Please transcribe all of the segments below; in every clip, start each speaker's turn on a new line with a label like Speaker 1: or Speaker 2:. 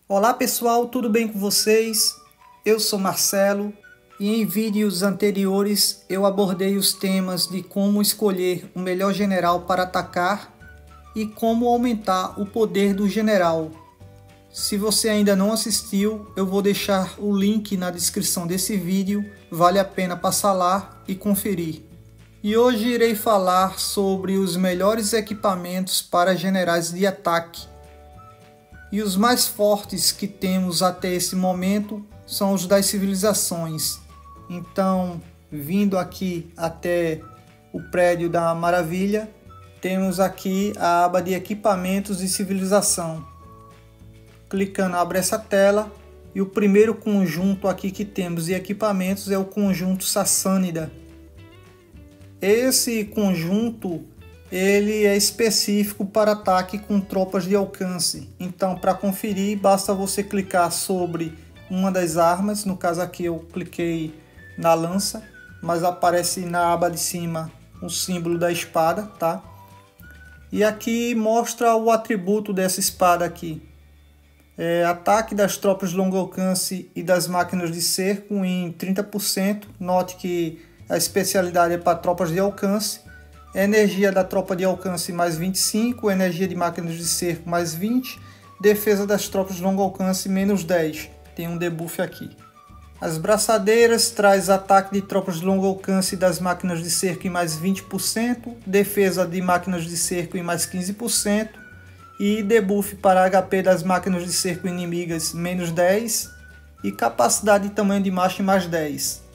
Speaker 1: Olá pessoal, tudo bem com vocês? Eu sou Marcelo e em vídeos anteriores eu abordei os temas de como escolher o melhor general para atacar e como aumentar o poder do general. Se você ainda não assistiu, eu vou deixar o link na descrição desse vídeo, vale a pena passar lá e conferir. E hoje irei falar sobre os melhores equipamentos para generais de ataque. E os mais fortes que temos até esse momento são os das civilizações. Então, vindo aqui até o prédio da Maravilha, temos aqui a aba de equipamentos de civilização. Clicando, abre essa tela e o primeiro conjunto aqui que temos de equipamentos é o conjunto Sassânida. Esse conjunto ele é específico para ataque com tropas de alcance. Então, para conferir, basta você clicar sobre uma das armas. No caso aqui eu cliquei na lança, mas aparece na aba de cima o símbolo da espada, tá? E aqui mostra o atributo dessa espada aqui. Ataque das tropas de longo alcance e das máquinas de cerco em 30%. Note que a especialidade é para tropas de alcance. Energia da tropa de alcance mais 25, energia de máquinas de cerco mais 20, defesa das tropas de longo alcance menos 10. Tem um debuff aqui. As braçadeiras traz ataque de tropas de longo alcance das máquinas de cerco em mais 20%, defesa de máquinas de cerco em mais 15% e debuff para HP das máquinas de cerco inimigas menos 10 e capacidade de tamanho de marcha em mais 10.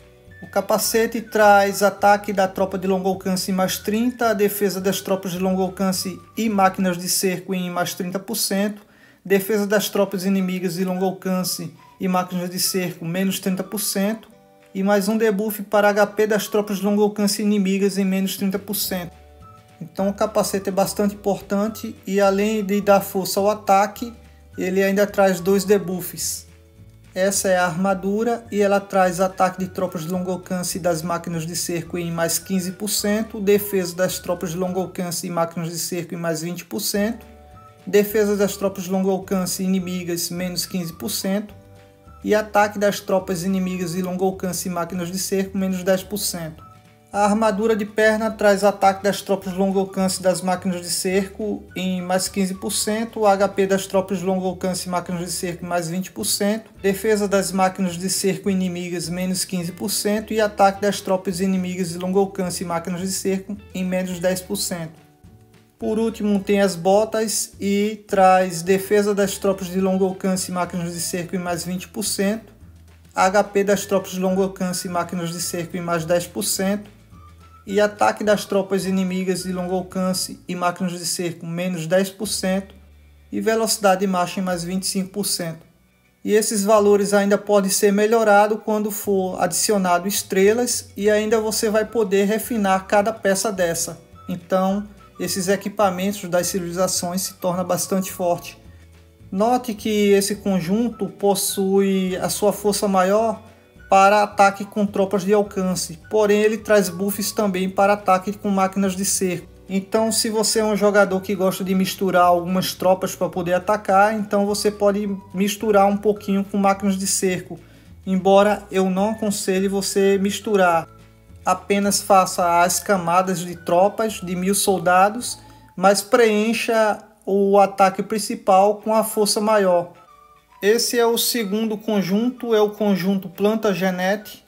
Speaker 1: O capacete traz ataque da tropa de longo alcance em mais 30%, a defesa das tropas de longo alcance e máquinas de cerco em mais 30%, defesa das tropas inimigas de longo alcance e máquinas de cerco menos 30%, e mais um debuff para HP das tropas de longo alcance inimigas em menos 30%. Então o capacete é bastante importante e além de dar força ao ataque, ele ainda traz dois debuffs. Essa é a armadura e ela traz ataque de tropas de longo alcance das máquinas de cerco em mais 15%, defesa das tropas de longo alcance e máquinas de cerco em mais 20%, defesa das tropas de longo alcance inimigas menos 15% e ataque das tropas inimigas de longo alcance e máquinas de cerco menos 10%. A armadura de perna traz ataque das tropas de longo alcance das máquinas de cerco em mais 15%, o HP das tropas de longo alcance e máquinas de cerco em mais 20%, defesa das máquinas de cerco inimigas menos 15% e ataque das tropas inimigas de longo alcance e máquinas de cerco em menos 10%. Por último tem as botas e traz defesa das tropas de longo alcance e máquinas de cerco em mais 20%, HP das tropas de longo alcance e máquinas de cerco em mais 10%, e ataque das tropas inimigas de longo alcance e máquinas de cerco menos 10% e velocidade de marcha em mais 25%. E esses valores ainda podem ser melhorados quando for adicionado estrelas e ainda você vai poder refinar cada peça dessa. Então esses equipamentos das civilizações se tornam bastante fortes. Note que esse conjunto possui a sua força maior para ataque com tropas de alcance, porém ele traz buffs também para ataque com máquinas de cerco. Então se você é um jogador que gosta de misturar algumas tropas para poder atacar, então você pode misturar um pouquinho com máquinas de cerco, embora eu não aconselhe você misturar. Apenas faça as camadas de tropas de 1000 soldados, mas preencha o ataque principal com a força maior. Esse é o segundo conjunto, é o conjunto Plantagenet.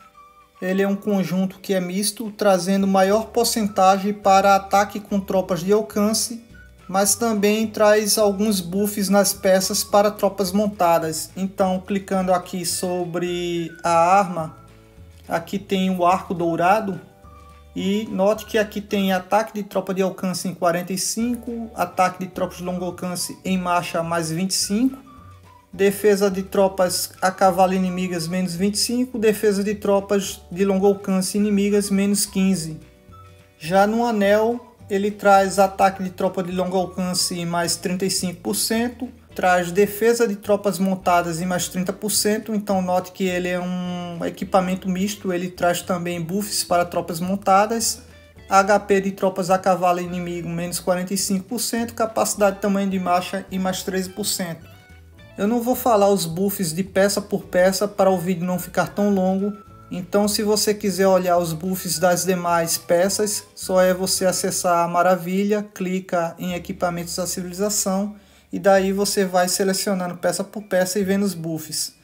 Speaker 1: Ele é um conjunto que é misto, trazendo maior porcentagem para ataque com tropas de alcance, mas também traz alguns buffs nas peças para tropas montadas. Então, clicando aqui sobre a arma, aqui tem o arco dourado. E note que aqui tem ataque de tropa de alcance em 45, ataque de tropas de longo alcance em marcha mais 25, defesa de tropas a cavalo inimigas menos 25, defesa de tropas de longo alcance inimigas menos 15. Já no anel ele traz ataque de tropa de longo alcance em mais 35%, traz defesa de tropas montadas em mais 30%, então note que ele é um equipamento misto, ele traz também buffs para tropas montadas, HP de tropas a cavalo inimigo menos 45%, capacidade de tamanho de marcha em mais 13%. Eu não vou falar os buffs de peça por peça para o vídeo não ficar tão longo. Então, se você quiser olhar os buffs das demais peças, só é você acessar a Maravilha, clica em Equipamentos da Civilização e daí você vai selecionando peça por peça e vendo os buffs.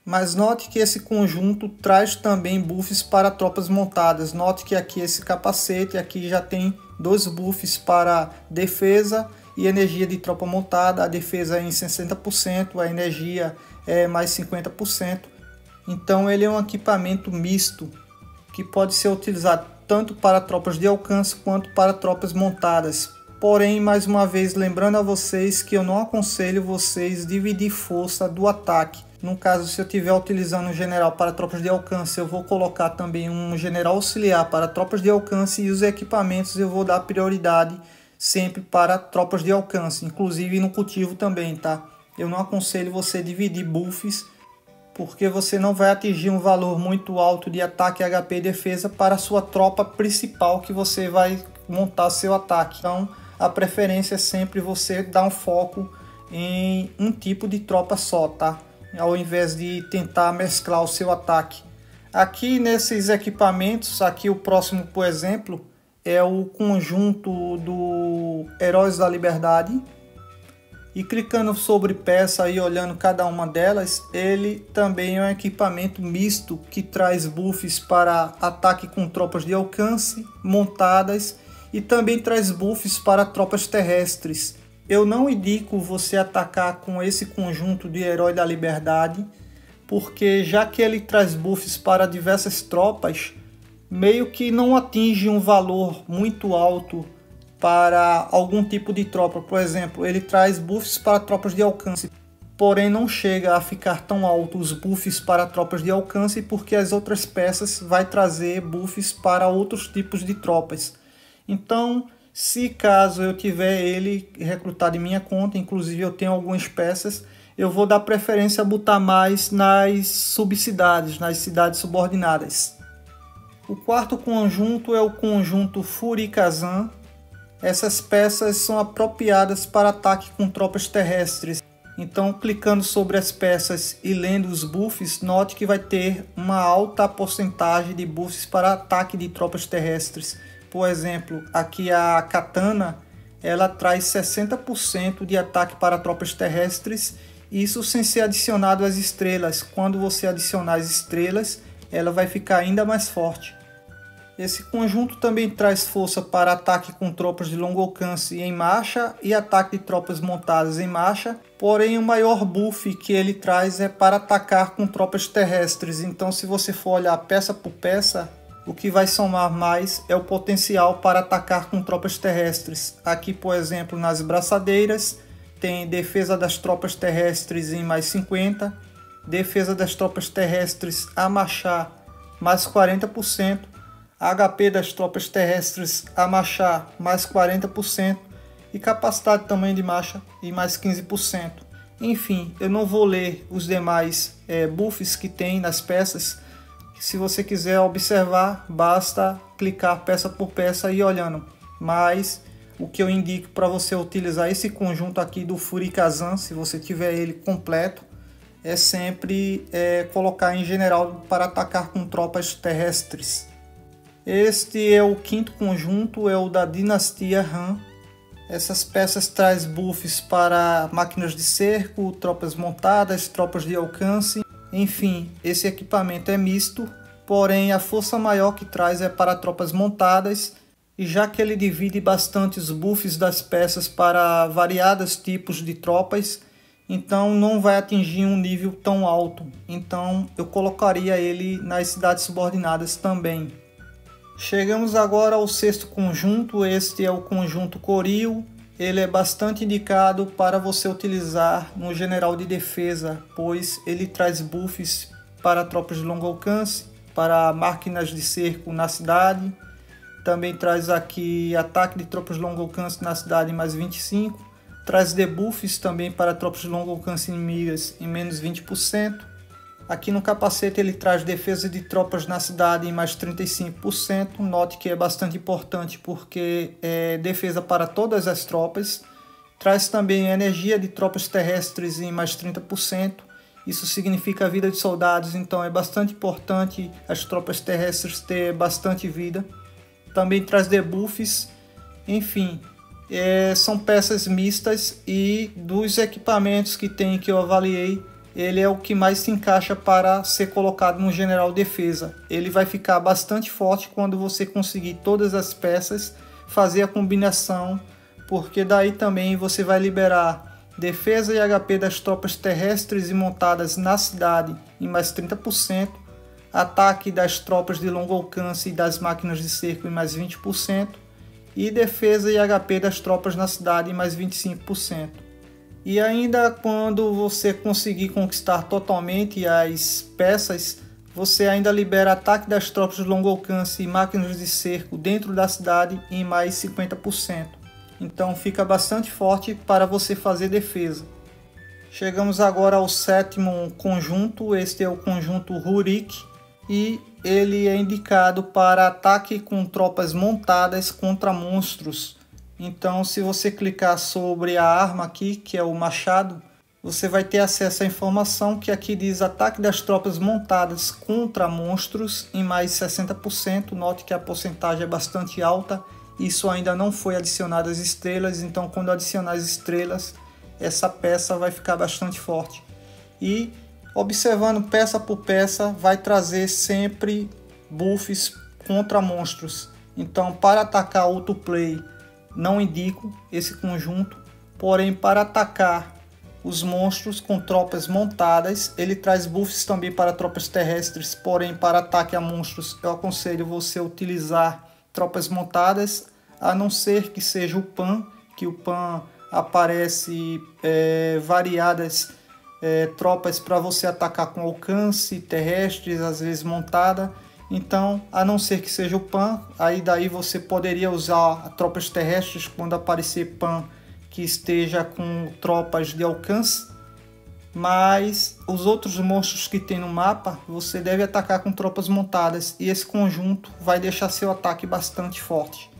Speaker 1: Mas note que esse conjunto traz também buffs para tropas montadas. Note que aqui esse capacete aqui já tem dois buffs para defesa e energia de tropa montada. A defesa é em 60%, a energia é mais 50%. Então ele é um equipamento misto que pode ser utilizado tanto para tropas de alcance quanto para tropas montadas. Porém, mais uma vez, lembrando a vocês que eu não aconselho vocês dividir força do ataque. No caso, se eu estiver utilizando um general para tropas de alcance, eu vou colocar também um general auxiliar para tropas de alcance e os equipamentos eu vou dar prioridade sempre para tropas de alcance, inclusive no cultivo também, tá? Eu não aconselho você dividir buffs, porque você não vai atingir um valor muito alto de ataque, HP e defesa para a sua tropa principal que você vai montar seu ataque. Então, a preferência é sempre você dar um foco em um tipo de tropa só, tá? Ao invés de tentar mesclar o seu ataque. Aqui nesses equipamentos, aqui o próximo, por exemplo, é o conjunto do Heróis da Liberdade. E clicando sobre peça e olhando cada uma delas, ele também é um equipamento misto que traz buffs para ataque com tropas de alcance montadas e também traz buffs para tropas terrestres. Eu não indico você atacar com esse conjunto de Herói da Liberdade, porque já que ele traz buffs para diversas tropas, meio que não atinge um valor muito alto para algum tipo de tropa. Por exemplo, ele traz buffs para tropas de alcance, porém não chega a ficar tão alto os buffs para tropas de alcance, porque as outras peças vai trazer buffs para outros tipos de tropas. Então, se caso eu tiver ele recrutado em minha conta, inclusive eu tenho algumas peças, eu vou dar preferência a botar mais nas subcidades, nas cidades subordinadas. O quarto conjunto é o conjunto Furikazan. Essas peças são apropriadas para ataque com tropas terrestres. Então, clicando sobre as peças e lendo os buffs, note que vai ter uma alta porcentagem de buffs para ataque de tropas terrestres. Por exemplo, aqui a Katana, ela traz 60% de ataque para tropas terrestres, isso sem ser adicionado às estrelas. Quando você adicionar as estrelas, ela vai ficar ainda mais forte. Esse conjunto também traz força para ataque com tropas de longo alcance em marcha e ataque de tropas montadas em marcha, porém o maior buff que ele traz é para atacar com tropas terrestres. Então, se você for olhar peça por peça, o que vai somar mais é o potencial para atacar com tropas terrestres. Aqui, por exemplo, nas braçadeiras, tem defesa das tropas terrestres em mais 50, defesa das tropas terrestres a marchar mais 40%, HP das tropas terrestres a marchar mais 40% e capacidade de tamanho de marcha em mais 15%. Enfim, eu não vou ler os demais buffs que tem nas peças. Se você quiser observar, basta clicar peça por peça e ir olhando. Mas o que eu indico para você utilizar esse conjunto aqui do Furikazan, se você tiver ele completo, é sempre colocar em general para atacar com tropas terrestres. Este é o quinto conjunto, é o da Dinastia Han. Essas peças trazem buffs para máquinas de cerco, tropas montadas, tropas de alcance. Enfim, esse equipamento é misto, porém a força maior que traz é para tropas montadas. E já que ele divide bastante os buffs das peças para variados tipos de tropas, então não vai atingir um nível tão alto. Então eu colocaria ele nas cidades subordinadas também. Chegamos agora ao sexto conjunto, este é o conjunto Koryu. Ele é bastante indicado para você utilizar no general de defesa, pois ele traz buffs para tropas de longo alcance, para máquinas de cerco na cidade. Também traz aqui ataque de tropas de longo alcance na cidade em mais 25. Traz debuffs também para tropas de longo alcance inimigas em menos 20%. Aqui no capacete ele traz defesa de tropas na cidade em mais 35%. Note que é bastante importante porque é defesa para todas as tropas. Traz também energia de tropas terrestres em mais 30%. Isso significa a vida de soldados, então é bastante importante as tropas terrestres ter bastante vida. Também traz debuffs, enfim, são peças mistas e dos equipamentos que tem que eu avaliei, ele é o que mais se encaixa para ser colocado no general defesa. Ele vai ficar bastante forte quando você conseguir todas as peças, fazer a combinação, porque daí também você vai liberar defesa e HP das tropas terrestres e montadas na cidade em mais 30%, ataque das tropas de longo alcance e das máquinas de cerco em mais 20%, e defesa e HP das tropas na cidade em mais 25%. E ainda quando você conseguir conquistar totalmente as peças, você ainda libera ataque das tropas de longo alcance e máquinas de cerco dentro da cidade em mais 50%. Então fica bastante forte para você fazer defesa. Chegamos agora ao sétimo conjunto, este é o conjunto Rurik, e ele é indicado para ataque com tropas montadas contra monstros. Então se você clicar sobre a arma aqui, que é o machado, você vai ter acesso à informação que aqui diz ataque das tropas montadas contra monstros em mais 60%. Note que a porcentagem é bastante alta. Isso ainda não foi adicionado às estrelas, então quando adicionar as estrelas, essa peça vai ficar bastante forte. E observando peça por peça, vai trazer sempre buffs contra monstros. Então para atacar auto-play não indico esse conjunto, porém para atacar os monstros com tropas montadas, ele traz buffs também para tropas terrestres, porém para ataque a monstros eu aconselho você utilizar tropas montadas, a não ser que seja o PAN, que o PAN aparece variadas tropas para você atacar com alcance terrestres, às vezes montada. Então, a não ser que seja o PAN, aí daí você poderia usar tropas terrestres quando aparecer PAN que esteja com tropas de alcance. Mas os outros monstros que tem no mapa, você deve atacar com tropas montadas, e esse conjunto vai deixar seu ataque bastante forte.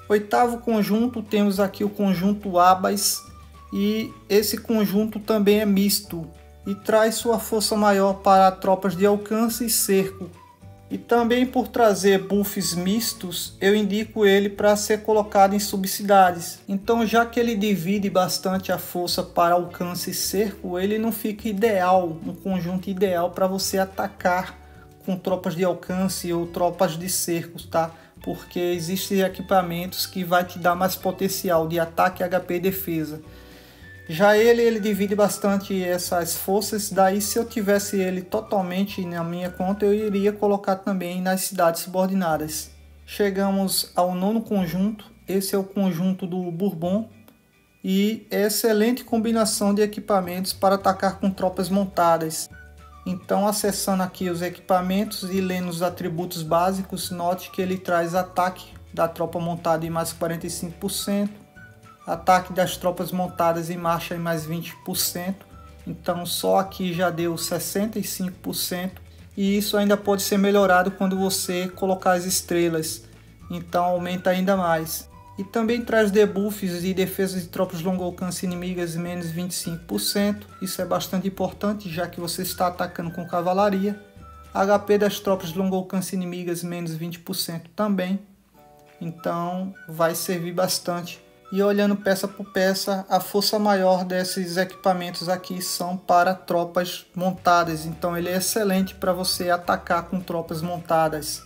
Speaker 1: Oitavo conjunto, temos aqui o conjunto Abas, e esse conjunto também é misto e traz sua força maior para tropas de alcance e cerco. E também por trazer buffs mistos, eu indico ele para ser colocado em subcidades. Então, já que ele divide bastante a força para alcance e cerco, ele não fica ideal, um conjunto ideal para você atacar com tropas de alcance ou tropas de cerco, tá? Porque existem equipamentos que vai te dar mais potencial de ataque, HP e defesa. Já ele divide bastante essas forças, daí se eu tivesse ele totalmente na minha conta, eu iria colocar também nas cidades subordinadas. Chegamos ao nono conjunto, esse é o conjunto do Bourbon, e é excelente combinação de equipamentos para atacar com tropas montadas. Então, acessando aqui os equipamentos e lendo os atributos básicos, note que ele traz ataque da tropa montada em mais 45%, ataque das tropas montadas em marcha em mais 20%, então só aqui já deu 65%, e isso ainda pode ser melhorado quando você colocar as estrelas, então aumenta ainda mais. E também traz debuffs e defesas de tropas de longo alcance inimigas em menos 25%, isso é bastante importante já que você está atacando com cavalaria. HP das tropas de longo alcance inimigas menos 20% também, então vai servir bastante. E olhando peça por peça, a força maior desses equipamentos aqui são para tropas montadas. Então ele é excelente para você atacar com tropas montadas.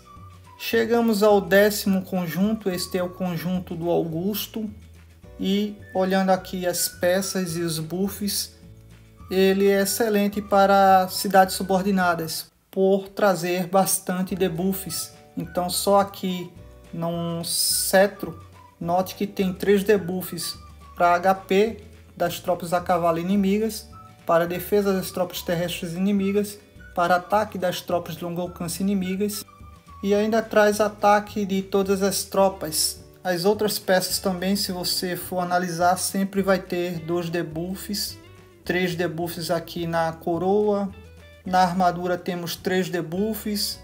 Speaker 1: Chegamos ao décimo conjunto, este é o conjunto do Augusto. E olhando aqui as peças e os buffs, ele é excelente para cidades subordinadas, por trazer bastante debuffs. Então só aqui num cetro, note que tem 3 debuffs para HP das tropas a cavalo inimigas, para defesa das tropas terrestres inimigas, para ataque das tropas de longo alcance inimigas, e ainda traz ataque de todas as tropas. As outras peças também, se você for analisar, sempre vai ter 2 debuffs, 3 debuffs aqui na coroa, na armadura temos 3 debuffs,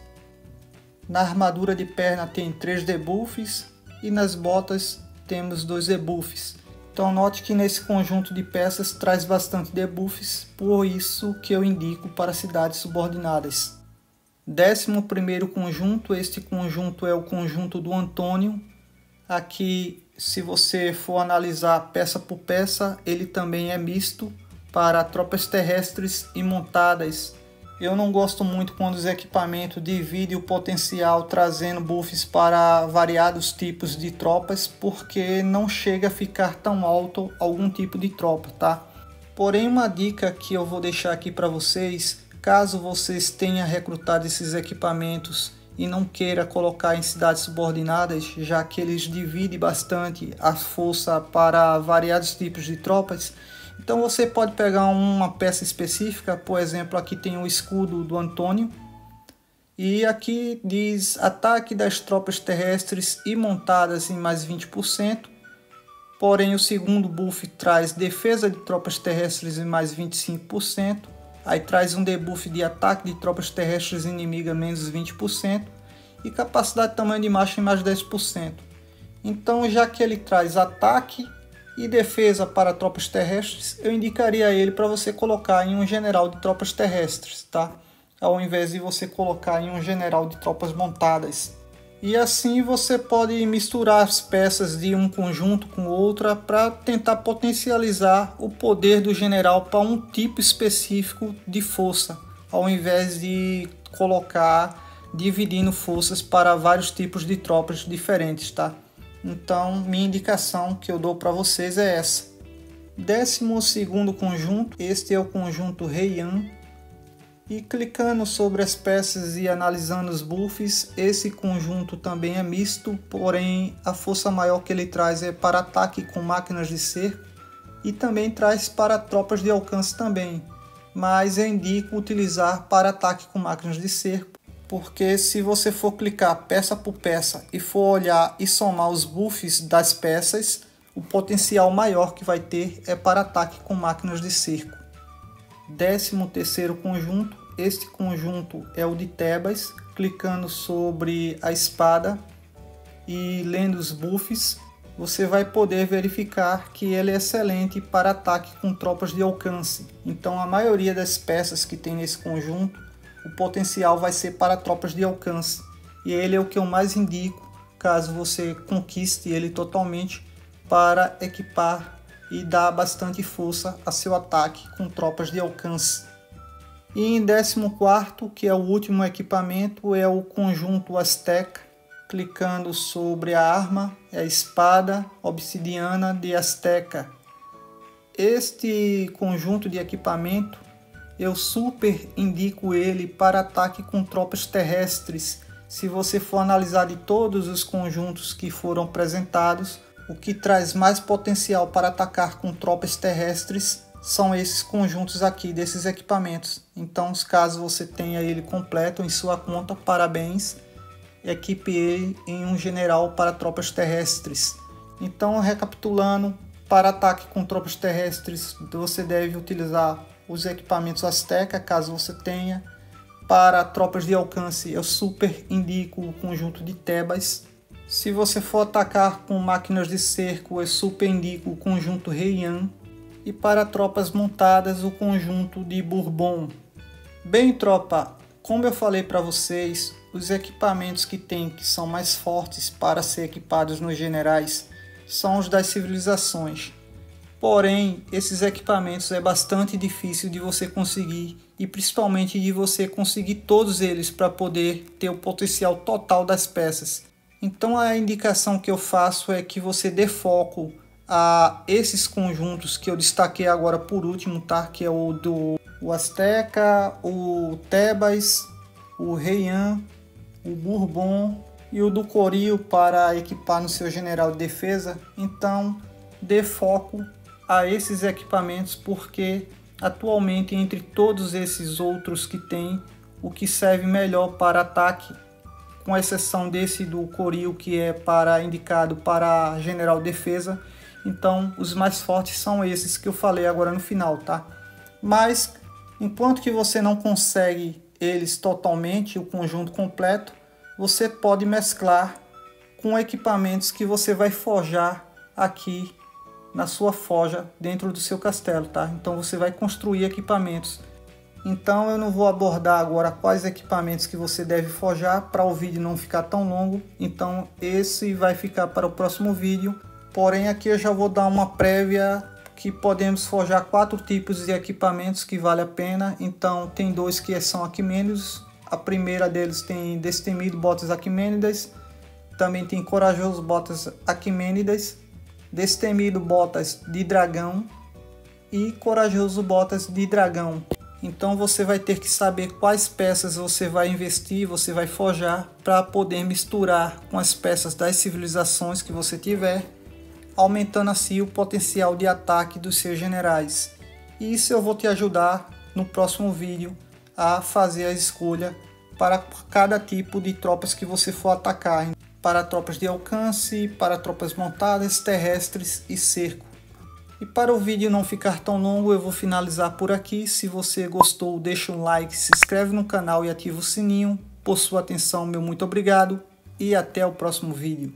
Speaker 1: na armadura de perna tem 3 debuffs, e nas botas temos 2 debuffs. Então note que nesse conjunto de peças traz bastante debuffs, por isso que eu indico para cidades subordinadas. 11º conjunto, este conjunto é o conjunto do Antônio. Aqui, se você for analisar peça por peça, ele também é misto para tropas terrestres e montadas. Eu não gosto muito quando os equipamentos dividem o potencial trazendo buffs para variados tipos de tropas, porque não chega a ficar tão alto algum tipo de tropa, tá? Porém, uma dica que eu vou deixar aqui para vocês, caso vocês tenham recrutado esses equipamentos e não queira colocar em cidades subordinadas, já que eles dividem bastante a força para variados tipos de tropas, então você pode pegar uma peça específica, por exemplo, aqui tem o escudo do Antônio, e aqui diz ataque das tropas terrestres e montadas em mais 20%, porém o segundo buff traz defesa de tropas terrestres em mais 25%, aí traz um debuff de ataque de tropas terrestres inimigas menos 20% e capacidade de tamanho de marcha em mais 10%. Então, já que ele traz ataque e defesa para tropas terrestres, eu indicaria ele para você colocar em um general de tropas terrestres, tá? Ao invés de você colocar em um general de tropas montadas. E assim você pode misturar as peças de um conjunto com outra para tentar potencializar o poder do general para um tipo específico de força, ao invés de colocar dividindo forças para vários tipos de tropas diferentes, tá? Então, minha indicação que eu dou para vocês é essa. 12º conjunto, este é o conjunto Heian. E clicando sobre as peças e analisando os buffs, esse conjunto também é misto, porém a força maior que ele traz é para ataque com máquinas de cerco e também traz para tropas de alcance também, mas eu indico utilizar para ataque com máquinas de cerco, porque se você for clicar peça por peça e for olhar e somar os buffs das peças, o potencial maior que vai ter é para ataque com máquinas de cerco. 13º conjunto, este conjunto é o de Tebas. Clicando sobre a espada e lendo os buffs, você vai poder verificar que ele é excelente para ataque com tropas de alcance. Então a maioria das peças que tem nesse conjunto, o potencial vai ser para tropas de alcance. E ele é o que eu mais indico, caso você conquiste ele totalmente, para equipar e dar bastante força a seu ataque com tropas de alcance. E em 14º, que é o último equipamento, é o conjunto Azteca. Clicando sobre a arma, é a espada obsidiana de Azteca. Este conjunto de equipamento, eu super indico ele para ataque com tropas terrestres. Se você for analisar de todos os conjuntos que foram apresentados, o que traz mais potencial para atacar com tropas terrestres são esses conjuntos aqui, desses equipamentos. Então, caso você tenha ele completo em sua conta, parabéns, equipe ele em um general para tropas terrestres. Então, recapitulando, para ataque com tropas terrestres, você deve utilizar os equipamentos Azteca, caso você tenha. Para tropas de alcance, eu super indico o conjunto de Tebas. Se você for atacar com máquinas de cerco, eu super indico o conjunto Heian. E para tropas montadas, o conjunto de Bourbon. Bem, tropa, como eu falei para vocês, os equipamentos que tem que são mais fortes para ser equipados nos generais são os das civilizações. Porém, esses equipamentos é bastante difícil de você conseguir e principalmente de você conseguir todos eles para poder ter o potencial total das peças. Então a indicação que eu faço é que você dê foco a esses conjuntos que eu destaquei agora por último, tá? Que é o Azteca, o Tebas, o Heian, o Bourbon e o do Corio para equipar no seu general de defesa. Então dê foco a esses equipamentos, porque atualmente entre todos esses outros que tem, o que serve melhor para ataque, com exceção desse do Corio, que é indicado para general de defesa. Então os mais fortes são esses que eu falei agora no final, tá? Mas enquanto que você não consegue eles totalmente, o conjunto completo, você pode mesclar com equipamentos que você vai forjar aqui na sua forja dentro do seu castelo, tá? Então você vai construir equipamentos. Então eu não vou abordar agora quais equipamentos que você deve forjar para o vídeo não ficar tão longo. Então esse vai ficar para o próximo vídeo. Porém aqui eu já vou dar uma prévia que podemos forjar 4 tipos de equipamentos que vale a pena. Então tem 2 que são Aquimênidos. A primeira deles tem Destemido Botas Aquimênidas. Também tem Corajoso Botas Aquimênidas, Destemido Botas de Dragão e Corajoso Botas de Dragão. Então você vai ter que saber quais peças você vai investir, você vai forjar para poder misturar com as peças das civilizações que você tiver, aumentando assim o potencial de ataque dos seus generais. E isso eu vou te ajudar no próximo vídeo a fazer a escolha para cada tipo de tropas que você for atacar, para tropas de alcance, para tropas montadas, terrestres e cerco. E para o vídeo não ficar tão longo, eu vou finalizar por aqui. Se você gostou, deixa um like, se inscreve no canal e ativa o sininho. Por sua atenção, meu muito obrigado e até o próximo vídeo.